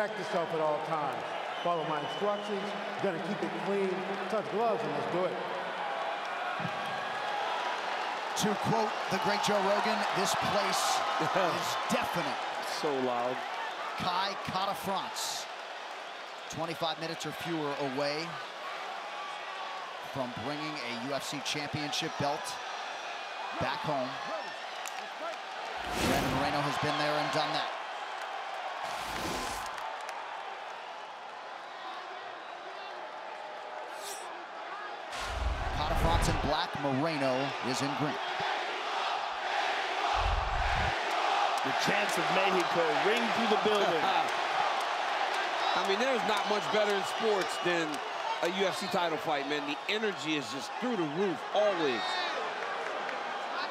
Protect yourself at all times. Follow my instructions. You're gonna keep it clean. Touch gloves and let's do it. To quote the great Joe Rogan, this place is deafening. So loud. Kai Kara-France, 25 minutes or fewer away from bringing a UFC championship belt back home. Brandon Moreno has been there and done that. Kara-France in black, Moreno is in green. The chants of Mexico ring through the building. I mean, there's not much better in sports than a UFC title fight, man. The energy is just through the roof, always.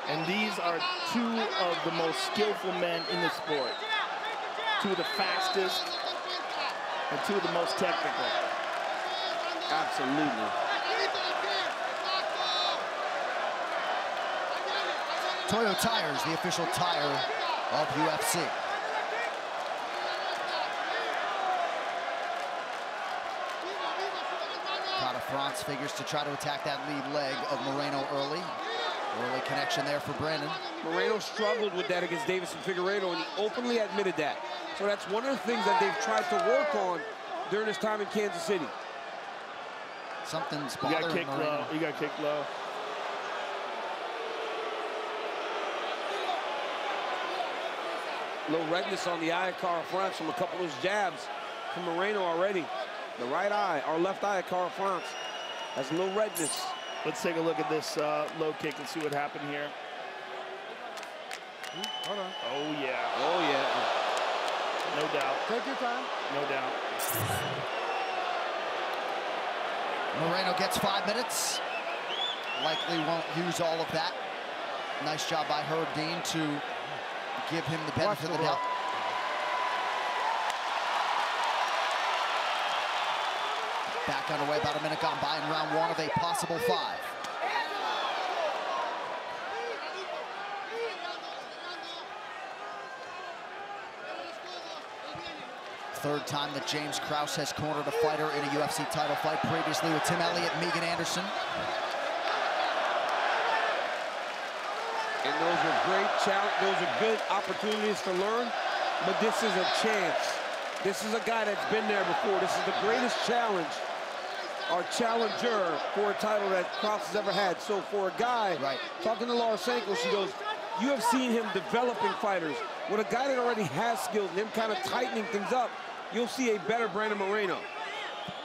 And these are two of the most skillful men in the sport. Two of the fastest and two of the most technical. Absolutely. Toyo Tires, the official tire of UFC. Kara-France figures to try to attack that lead leg of Moreno early. Early connection there for Brandon. Moreno struggled with that against Davison Figueiredo, and he openly admitted that. So that's one of the things that they've tried to work on during his time in Kansas City. Something's bothering Moreno. You got kicked low. Little redness on the eye of Kara-France from a couple of those jabs from Moreno already. The right eye, or left eye of Kara-France has a little redness. Let's take a look at this low kick and see what happened here. Hold on. Oh, yeah. Oh, yeah. No doubt. Take your time. No doubt. Moreno gets 5 minutes. Likely won't use all of that. Nice job by Herb Dean to give him the benefit of the doubt. Back underway, about a minute gone by in round one of a possible 5. Third time that James Krause has cornered a fighter in a UFC title fight, previously with Tim Elliott and Megan Anderson. And those are great challenges, those are good opportunities to learn, but this is a chance. This is a guy that's been there before. This is the greatest challenge, or challenger, for a title that Krause has ever had. So for a guy, talking to Laura Sanko, she goes, you have seen him developing fighters. With a guy that already has skills and him kind of tightening things up, you'll see a better Brandon Moreno.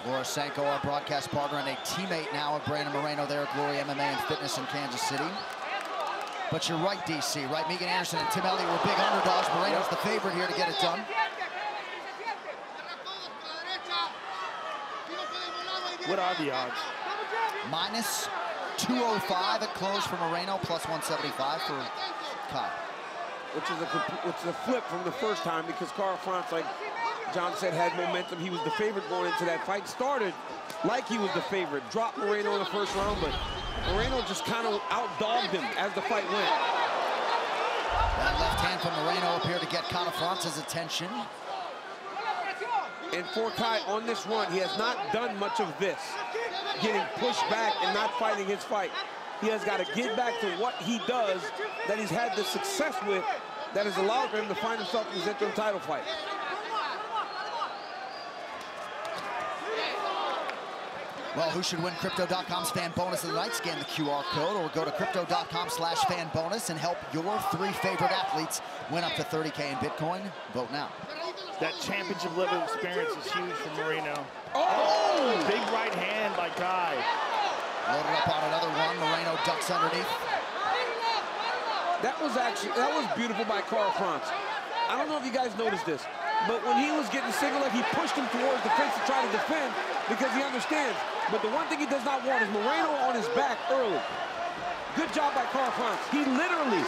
Laura Sanko, our broadcast partner and a teammate now of Brandon Moreno there at Glory MMA and Fitness in Kansas City. But you're right, DC, right? Megan Anderson and Tim Elliott were big underdogs. Moreno's the favorite here to get it done. What are the odds? Minus 205 at close for Moreno, plus 175 for Kai. Which is a flip from the first time, because Kara-France, like John said, had momentum. He was the favorite going into that fight. Started like he was the favorite. Dropped Moreno in the first round, but Moreno just kind of outdogged him as the fight went. That left hand from Moreno appeared to get Kara-France's attention. And for Kai on this run, he has not done much of this, getting pushed back and not fighting his fight. He has got to get back to what he does, that he's had the success with, that has allowed him to find himself in his interim title fight. Well, who should win Crypto.com's fan bonus of the night? Scan the QR code or go to Crypto.com/fan bonus and help your 3 favorite athletes win up to 30K in Bitcoin. Vote now. That championship level experience is huge for Moreno. Oh! Big right hand by Kai. Loaded up on another one. Moreno ducks underneath. That was beautiful by Kara-France. I don't know if you guys noticed this, but when he was getting signaled, like, he pushed him towards the fence to try to defend because he understands. But the one thing he does not want is Moreno on his back early. Good job by Kara-France. He literally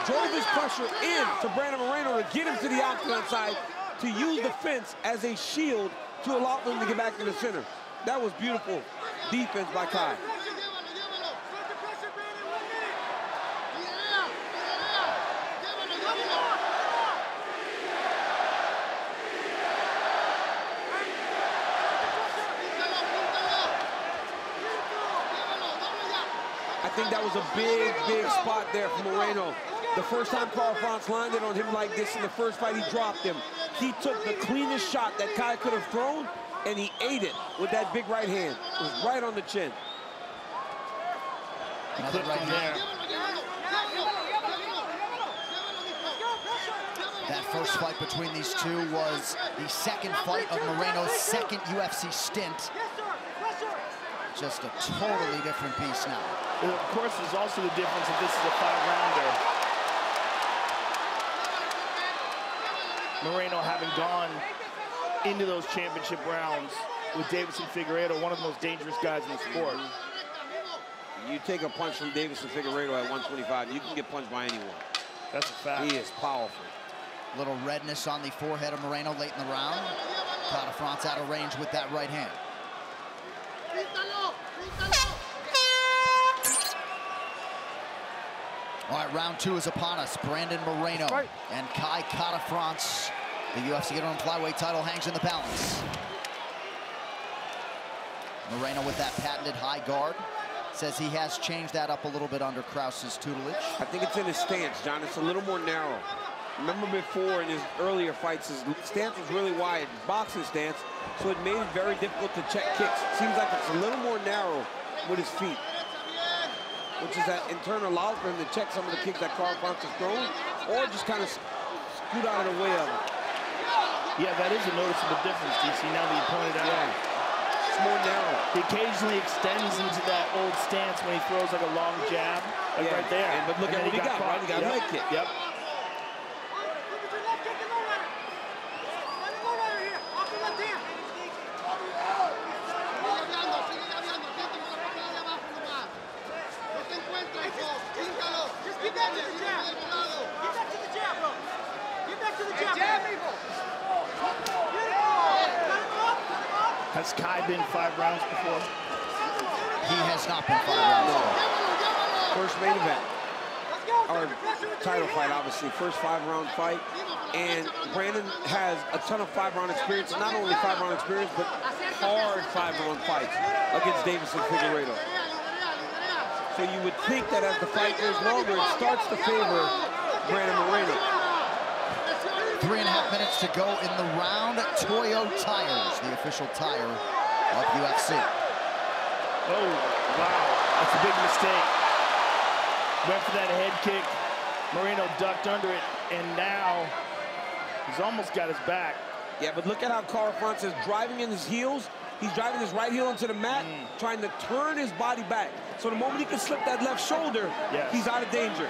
drove his pressure in to Brandon Moreno to get him to the octagon side, to use the fence as a shield to allow him to get back to the center. That was beautiful defense by Kai. think that was a big, big spot there for Moreno. The first time Carl Franz landed on him like this in the first fight, he dropped him. He took the cleanest shot that Kai could have thrown, and he ate it with that big right hand. It was right on the chin. Another right hand. That first fight between these two was the second fight of Moreno's second UFC stint. Just a totally different piece now. And of course, there's also the difference if this is a 5-rounder. Moreno having gone into those championship rounds with Deiveson Figueiredo, one of the most dangerous guys in the sport. You take a punch from Deiveson Figueiredo at 125, you can get punched by anyone. That's a fact. He is powerful. Little redness on the forehead of Moreno late in the round. Cada France out of range with that right hand. All right, round 2 is upon us. Brandon Moreno and Kai Cada France. The UFC interim flyweight title hangs in the balance. Moreno with that patented high guard. Says he has changed that up a little bit under Krause's tutelage. I think it's in his stance, John. It's a little more narrow. Remember before in his earlier fights, his stance was really wide, boxing stance, so it made it very difficult to check kicks. It seems like it's a little more narrow with his feet, which is that in turn allows for him to check some of the kicks that Carl Franz has thrown, or just kind of scoot out of the way of it. Yeah, that is a noticeable difference, DC, now that you pointed out. Yeah. It's more narrow. He occasionally extends into that old stance when he throws like a long jab, like right there. But look at what he got, right? He got a leg kick. Yep. Has Kai been 5 rounds before? He has not been 5 rounds. First main event, or title fight, obviously. First 5-round fight. And Brandon has a ton of 5-round experience. Not only 5-round experience, but hard 5-round fights against Deiveson Figueiredo. So you would think that as the fight goes longer, it starts to favor Brandon Moreno. 3.5 minutes to go in the round. Toyo Tires, the official tire of UFC. Oh, wow. That's a big mistake. Went for that head kick. Moreno ducked under it, and now he's almost got his back. Yeah, but look at how Carl Franz is driving in his heels. He's driving his right heel into the mat, trying to turn his body back. So the moment he can slip that left shoulder, he's out of danger.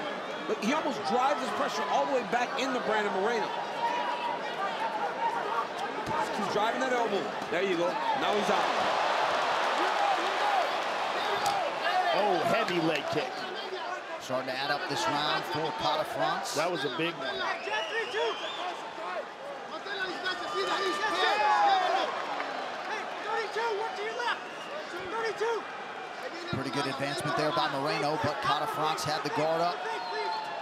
But he almost drives his pressure all the way back into Brandon Moreno. He's driving that elbow. There you go. Now he's out. Oh, heavy leg kick. Starting to add up this round for Cada France. That was a big one. Pretty good advancement there by Moreno, but Cada France had the guard up.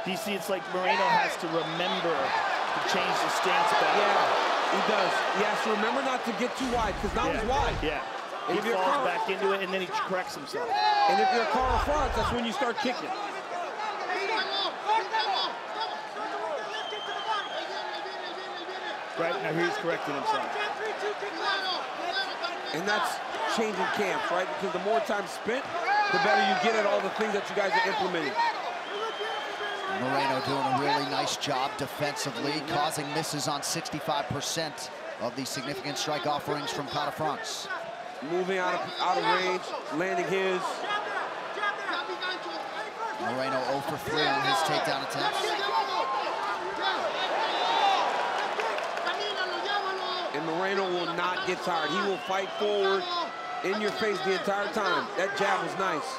DC, it's like Moreno has to remember to change the stance back. Yeah. He does. He has to remember not to get too wide, because now he's wide. Yeah. He falls back into it, and then he corrects himself. And if you're Carl Franz, that's when you start kicking. Right, now he's correcting himself. And that's changing camps, right? Because the more time spent, the better you get at all the things that you guys are implementing. Moreno doing a really nice job defensively, causing misses on 65% of the significant strike offerings from Cada France. Moving out of range, landing his. Moreno 0 for 3 on his takedown attempts. And Moreno will not get tired. He will fight forward in your face the entire time. That jab was nice.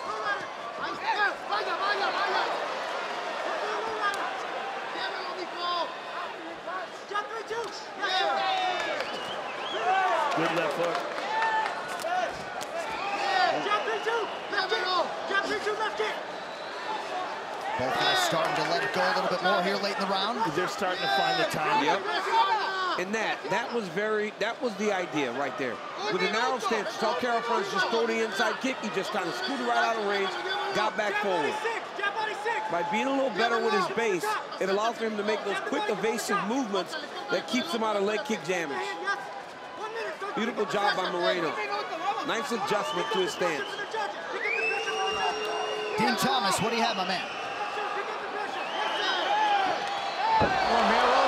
Good left hook. Both guys starting to let it go a little bit more here late in the round. They're starting to find the time. Yep. And that was the idea right there. With a narrow stance, saw Carl Franz just throw the inside kick. He just kind of scooted right out of range, got back forward. By being a little better with his base, it allows for him to make those quick evasive movements that keeps him out of leg kick damage. Beautiful job by Moreno. Nice adjustment to his stance. Dean Thomas, what do you have, my man? Moreno.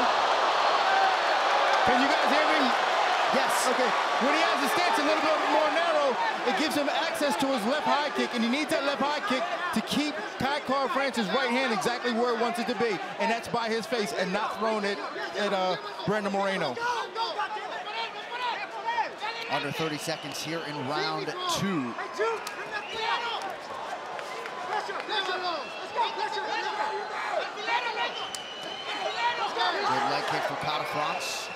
Can you guys hear me? Yes. Okay. When he has his stance a little bit more narrow, it gives him access to his left high kick, and he needs that left high kick to keep Kai France's right hand exactly where it wants it to be, and that's by his face and not throwing it at Brandon Moreno. Under 30 seconds here in round 2. Good leg kick for France.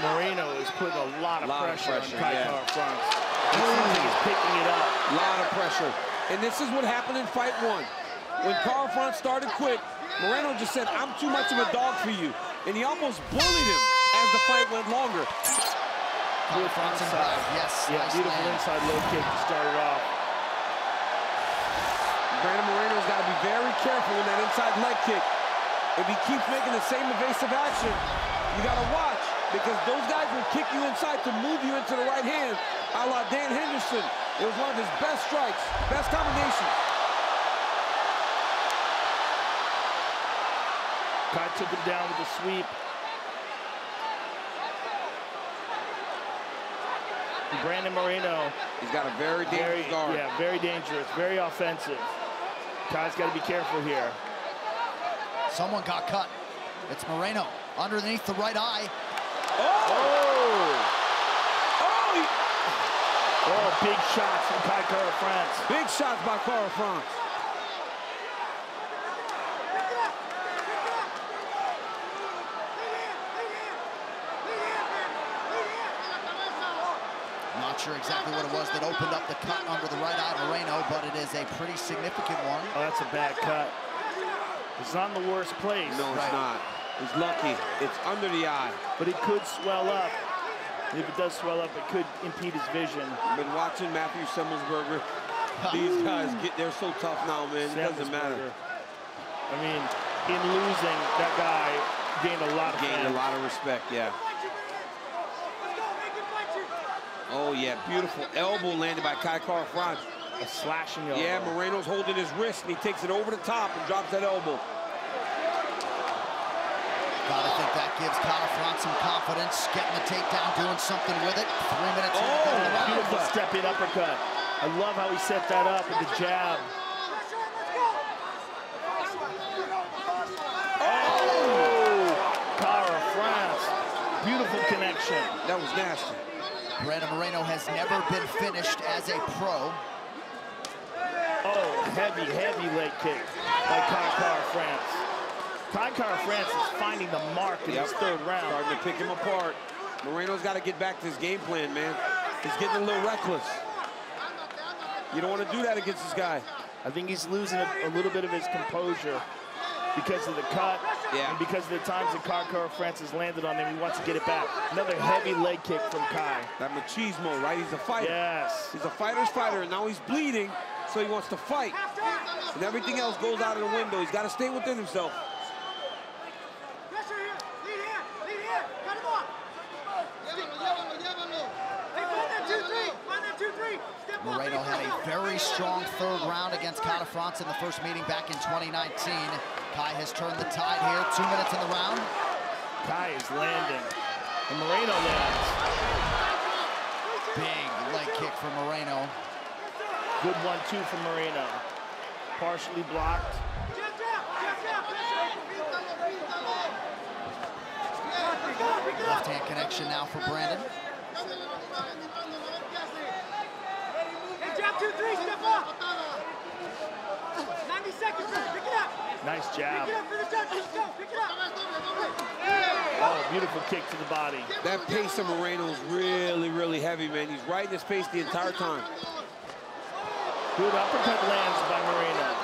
Moreno is putting a lot of pressure on Kai France. It seems like he's picking it up. A lot of pressure. And this is what happened in fight 1. When France started quick, Moreno just said, I'm too much of a dog for you. And he almost bullied him as the fight went longer. Beautiful inside. Yes, yeah, nice beautiful land. inside low kick to start it off. Brandon Moreno's got to be very careful with that inside leg kick. If he keeps making the same evasive action, you got to watch, because those guys will kick you inside to move you into the right hand, a la Dan Henderson. It was one of his best strikes, best combinations. Kai took him down with a sweep. And Brandon Moreno. He's got a very dangerous guard. Yeah, very dangerous, very offensive. Kai's got to be careful here. Someone got cut. It's Moreno underneath the right eye. Oh, big shots from Kai France. Big shots by France. Not sure exactly what it was that opened up the cut under the right eye of Moreno, but it is a pretty significant one. Oh, that's a bad cut. It's not in the worst place. No, it's not. He's lucky. It's under the eye. But it could swell up. If it does swell up, it could impede his vision. I've been watching Matthew Semmelsberger. These guys, they're so tough now, man. It doesn't matter. I mean, in losing, that guy gained a lot of a lot of respect, yeah. Oh, yeah, beautiful elbow landed by Kai France. A slashing elbow. Yeah, Moreno's holding his wrist, and he takes it over the top and drops that elbow. Gotta think that gives France some confidence, getting the takedown, doing something with it. 3 minutes in to go to the round. Beautiful stepping uppercut. I love how he set that up with the jab. Oh! France. Beautiful connection. That was nasty. Brandon Moreno has never been finished as a pro. Oh, heavy leg kick by Kai France. Kai France is finding the mark in his third round. Starting to pick him apart. Moreno's got to get back to his game plan, man. He's getting a little reckless. You don't want to do that against this guy. I think he's losing a little bit of his composure because of the cut, and because of the times that Kai France has landed on him. He wants to get it back. Another heavy leg kick from Kai. That machismo, right? He's a fighter. Yes. He's a fighter's fighter, and now he's bleeding, so he wants to fight. And everything else goes out of the window. He's got to stay within himself. Moreno had a very strong third round against Kai France in the first meeting back in 2019. Kai has turned the tide here. 2 minutes in the round. Kai is landing, and Moreno lands. Big leg kick for Moreno. Good 1-2 from Moreno. Partially blocked. Left hand connection now for Brandon. Jab 2-3, step up. 90 seconds, pick it up. Nice jab. Pick it up for the judges, go, pick it up. Oh, beautiful kick to the body. That pace of Moreno is really, really heavy, man. He's riding his pace the entire time. Good uppercut lands by Moreno.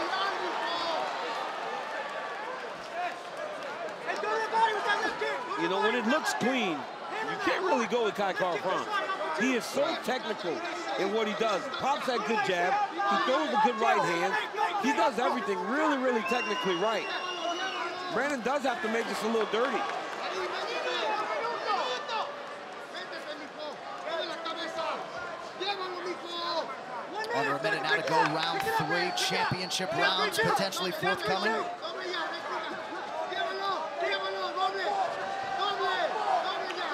You know, when it looks clean, you can't really go with Kai France. He is so technical. in what he does. Pops that good jab. He throws a good right hand. He does everything really, really technically right. Brandon does have to make this a little dirty. Under a minute now to go, round 3. Championship rounds potentially forthcoming.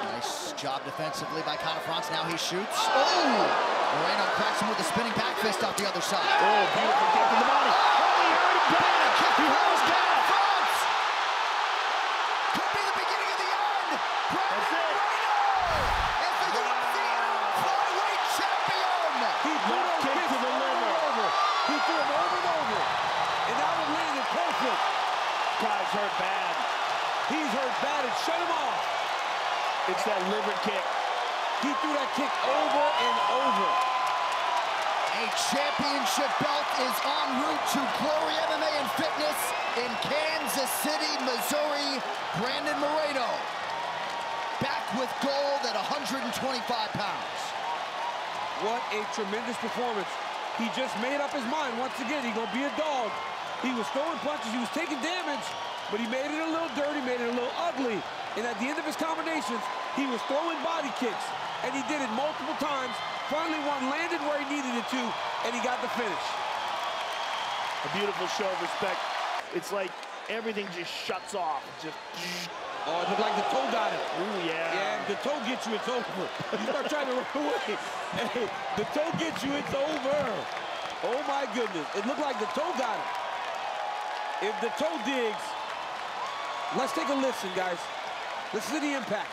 Nice job defensively by Conafrance. Now he shoots. Oh! Moreno cracks him with a spinning back fist off the other side. Oh, beautiful kick to the body. Oh, he already put it. He holds down. Could be the beginning of the end. That's it. Is the UFC flyweight champion. He threw Left those kick kicks to the liver. over. He threw them over and over. And that one landed perfect. Guy's hurt bad. He's hurt bad and shut him off. It's that liver kick. He threw that kick over and over. A championship belt is en route to Glory MMA and Fitness in Kansas City, Missouri. Brandon Moreno back with gold at 125 pounds. What a tremendous performance. He just made up his mind once again. He's gonna be a dog. He was throwing punches, he was taking damage, but he made it a little dirty, made it a little ugly. And at the end of his combinations, he was throwing body kicks, and he did it multiple times. Finally, one landed where he needed it to, and he got the finish. A beautiful show of respect. It's like everything just shuts off. Just. Oh, it looked like the toe got it. Ooh, yeah. Yeah, if the toe gets you, it's over. You start trying to run away. Hey, the toe gets you, it's over. Oh, my goodness. It looked like the toe got it. If the toe digs, let's take a listen, guys. Listen to the impact.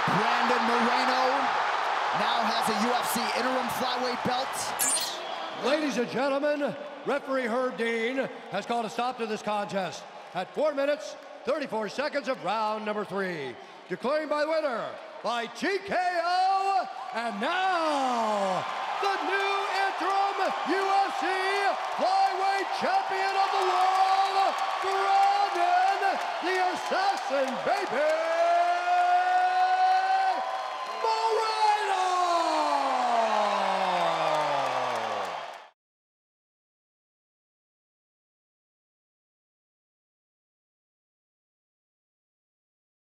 Brandon Moreno now has a UFC interim flyweight belt. Ladies and gentlemen, referee Herb Dean has called a stop to this contest at 4 minutes, 34 seconds of round number 3. Declaring by the winner by TKO, and now the new interim UFC flyweight champion of the world, Brandon the Assassin, baby!